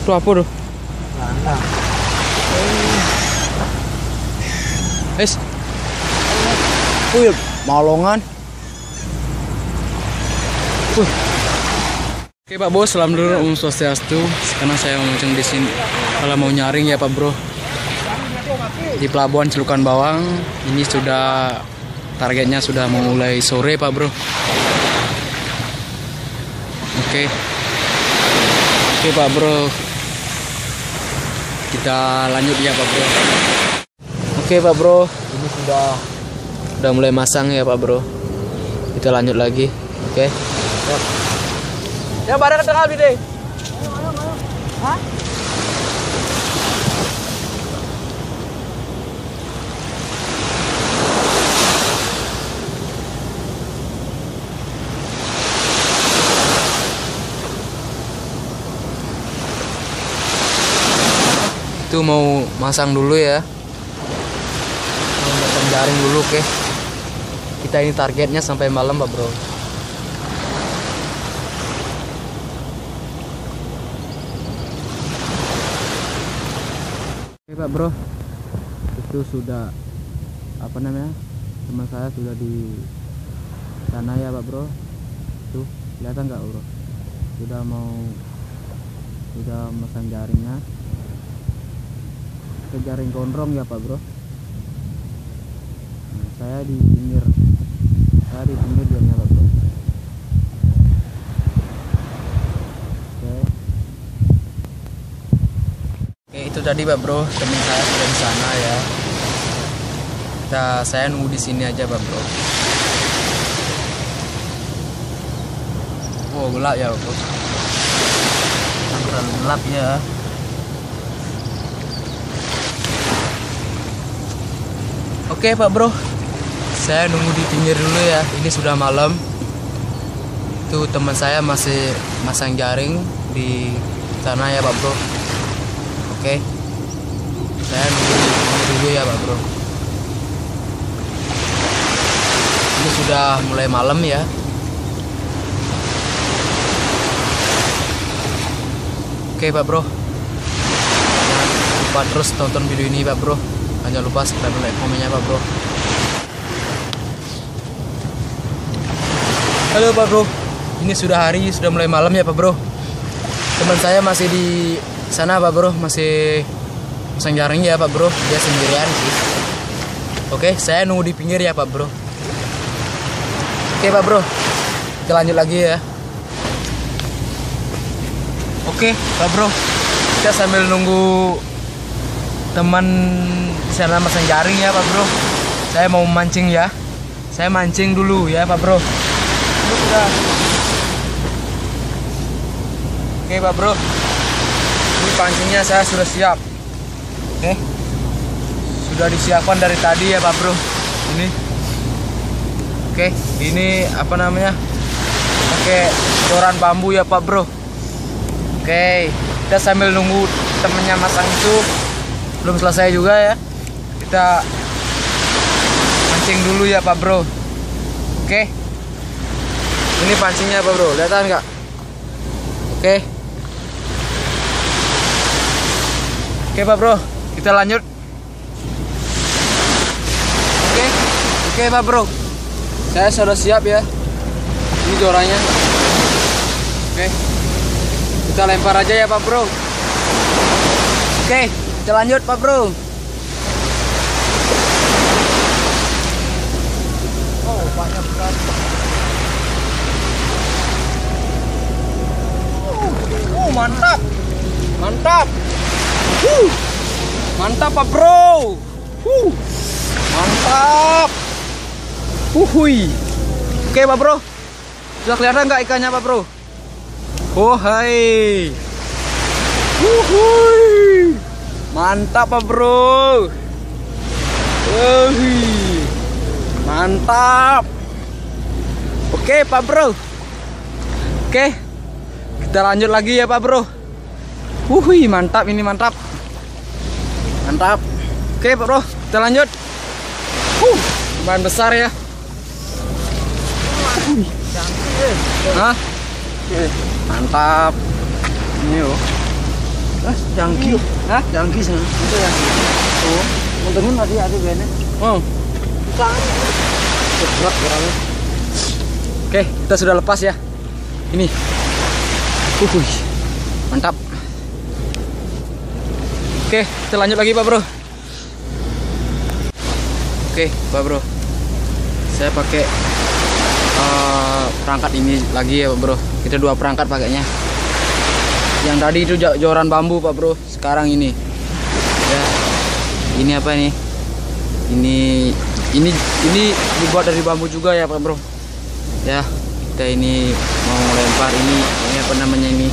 Tuh apa tuh? Landang. Es. Wih, malongan. Oke Pak Bos, salam dulu Om Swastiastu. Sekarang saya mau mancing di sini. Kalau mau nyaring ya Pak Bro. Di pelabuhan Celukan Bawang. Ini sudah targetnya sudah mau mulai sore Pak Bro. Oke. Oke Pak Bro. Kita lanjut ya Pak Bro. Oke Pak Bro, ini sudah mulai masang ya Pak Bro. Kita lanjut lagi. Oke. Yang barang ketengah deh. Hah? Itu mau masang dulu ya. Mau masang jaring dulu, oke. Kita ini targetnya sampai malam Pak Bro. Oke Pak Bro, itu sudah apa namanya, teman saya sudah di sana ya Pak Bro. Tuh kelihatan nggak Bro, sudah masang jaringnya ke jaring gondrong ya Pak Bro. Nah, saya di pinggir jaringnya Pak Bro. Oke, itu tadi Pak Bro, teman saya sudah di sana ya. Saya nunggu di sini aja Pak Bro. Oh, gelap ya Pak Bro. Terlalu gelap ya. Oke Pak Bro, saya nunggu di pinggir dulu ya. Ini sudah malam. Tuh teman saya masih masang jaring di sana ya Pak Bro. Oke, saya nunggu di pinggir dulu ya Pak Bro. Ini sudah mulai malam ya. Oke Pak Bro, jangan lupa terus tonton video ini Pak Bro. Jangan lupa subscribe dan like komennya Pak Bro. Halo Pak Bro, ini sudah mulai malam ya Pak Bro. Teman saya masih di sana Pak Bro, masih pasang jaring ya Pak Bro. Dia sendirian sih. Oke, saya nunggu di pinggir ya Pak Bro. Oke Pak Bro, kita lanjut lagi ya. Oke Pak Bro, kita sambil nunggu teman di sana masang jaring ya Pak Bro. Saya mau mancing ya. Saya mancing dulu ya Pak Bro. Ini sudah. Oke Pak Bro, ini pancingnya saya sudah siap. Oke, sudah disiapkan dari tadi ya Pak Bro. Ini. Oke, ini apa namanya? Pakai koran bambu ya Pak Bro. Oke, kita sambil nunggu temennya masang itu belum selesai juga ya. Kita mancing dulu ya Pak Bro. Oke, ini pancingnya Pak Bro, kelihatan nggak? Oke. Oke Pak Bro, kita lanjut. Oke Pak Bro, saya sudah siap ya. Ini jorannya. Oke, kita lempar aja ya Pak Bro. Oke, kita lanjut Pak Bro. Oh, banyak sekali. Mantap. Mantap. Mantap Pak Bro. Mantap. Hui. Oke Pak Bro, sudah kelihatan nggak ikannya Pak Bro? Oh hai. Hui. Mantap Pak Bro. Mantap. Oke Pak Bro. Oke, kita lanjut lagi ya Pak Bro. Mantap ini, mantap. Mantap. Oke Pak Bro, kita lanjut. Lumayan besar ya. Hah? Mantap. Ini loh. Jangki. Hah? Jangki sana. Itu jangki. Oh, untungnya tadi ada gini. Oh. Bukan. Berat orangnya. Oke, kita sudah lepas ya. Ini. Mantap. Oke, kita lanjut lagi Pak Bro. Oke, Pak Bro. Saya pakai perangkat ini lagi ya Pak Bro. Kita 2 perangkat pakainya. Yang tadi itu joran bambu Pak Bro. Sekarang ini. Ya. Ini apa nih? Ini dibuat dari bambu juga ya Pak Bro. Ya, kita ini mau lempar ini apa namanya ini?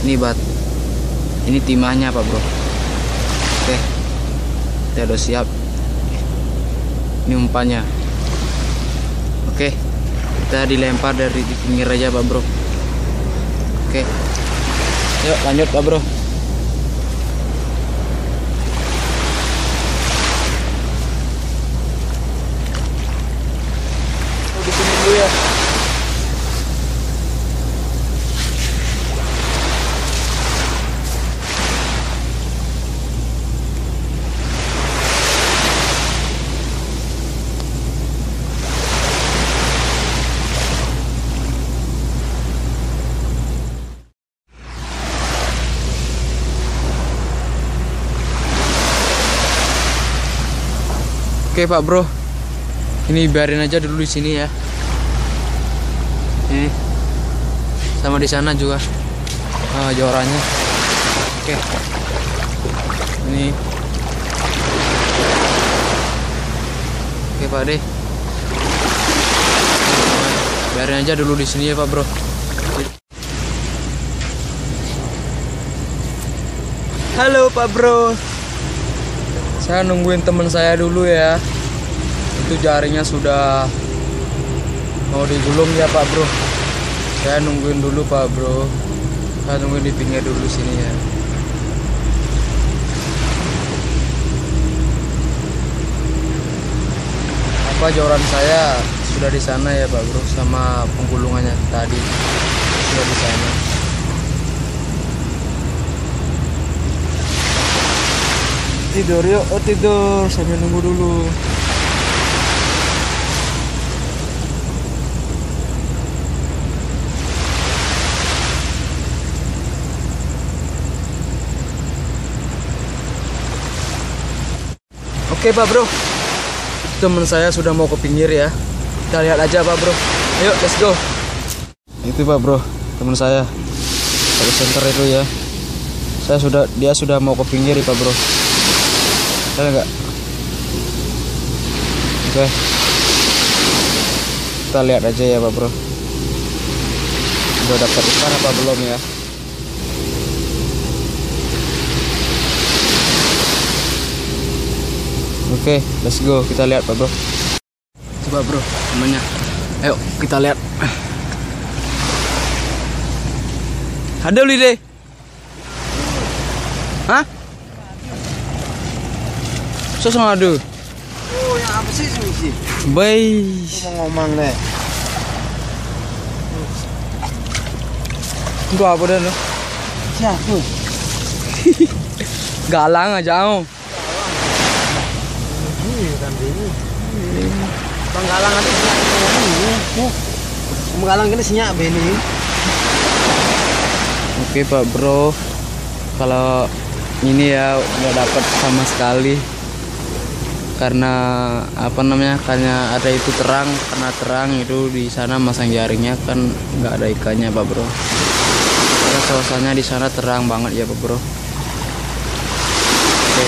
Ini timahnya Pak Bro. Oke. Kita udah siap. Ini umpannya. Oke. Kita dilempar dari di pinggir aja Pak Bro. Oke. Yuk lanjut Pak Bro. Di sini dulu ya. Oke Pak Bro, ini biarin aja dulu di sini ya. Ini sama di sana juga jorannya. Oke, ini. Oke Pak De, biarin aja dulu di sini ya Pak Bro. Halo Pak Bro. Saya nungguin teman saya dulu ya. Itu jaringnya sudah mau digulung ya Pak Bro. Saya nungguin dulu Pak Bro. Saya nungguin di pinggir dulu sini ya. Apa joran saya sudah di sana ya Pak Bro, sama penggulungannya tadi sudah di sana. Tidur yuk, tidur sambil nunggu dulu. Oke Pak Bro, teman saya sudah mau ke pinggir ya. Kita lihat aja Pak Bro. Ayo let's go. Itu Pak Bro, teman saya dari center itu ya. Dia sudah mau ke pinggir ya Pak Bro. Ada nggak? Oke. Kita lihat aja ya Pak Bro. Udah dapat ikan apa belum ya? Oke, let's go. Kita lihat Pak Bro. Coba Bro, namanya. Ayo kita lihat. Ada Lide? Hah? Sosok ngadu. Oh, yang apa sih sih? Baik. Ngomong deh. Itu apa dah lo? Siapa? Galang aja oh. Bang Galang nanti senyak ini. Bang Galang ini senyak beni. Oke Pak Bro. Kalau ini ya nggak dapat sama sekali. Karena apa namanya, karena ada itu terang, karena terang itu di sana masang jaringnya kan nggak ada ikannya Pak Bro. Karena suasananya di sana terang banget ya Pak Bro. Oke.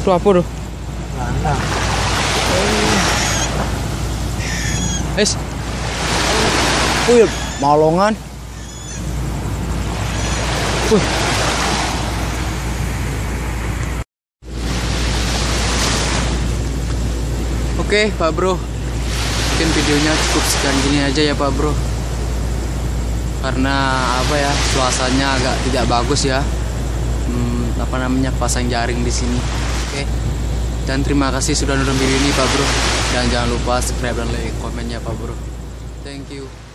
Itu apa tuh? Landang. Malongan. Oke Pak Bro, mungkin videonya cukup sekian gini aja ya Pak Bro. karena apa ya, suasananya agak tidak bagus ya. Pasang jaring di sini. Oke. Dan terima kasih sudah nonton video ini Pak Bro. Dan jangan lupa subscribe dan like komennya Pak Bro. Thank you.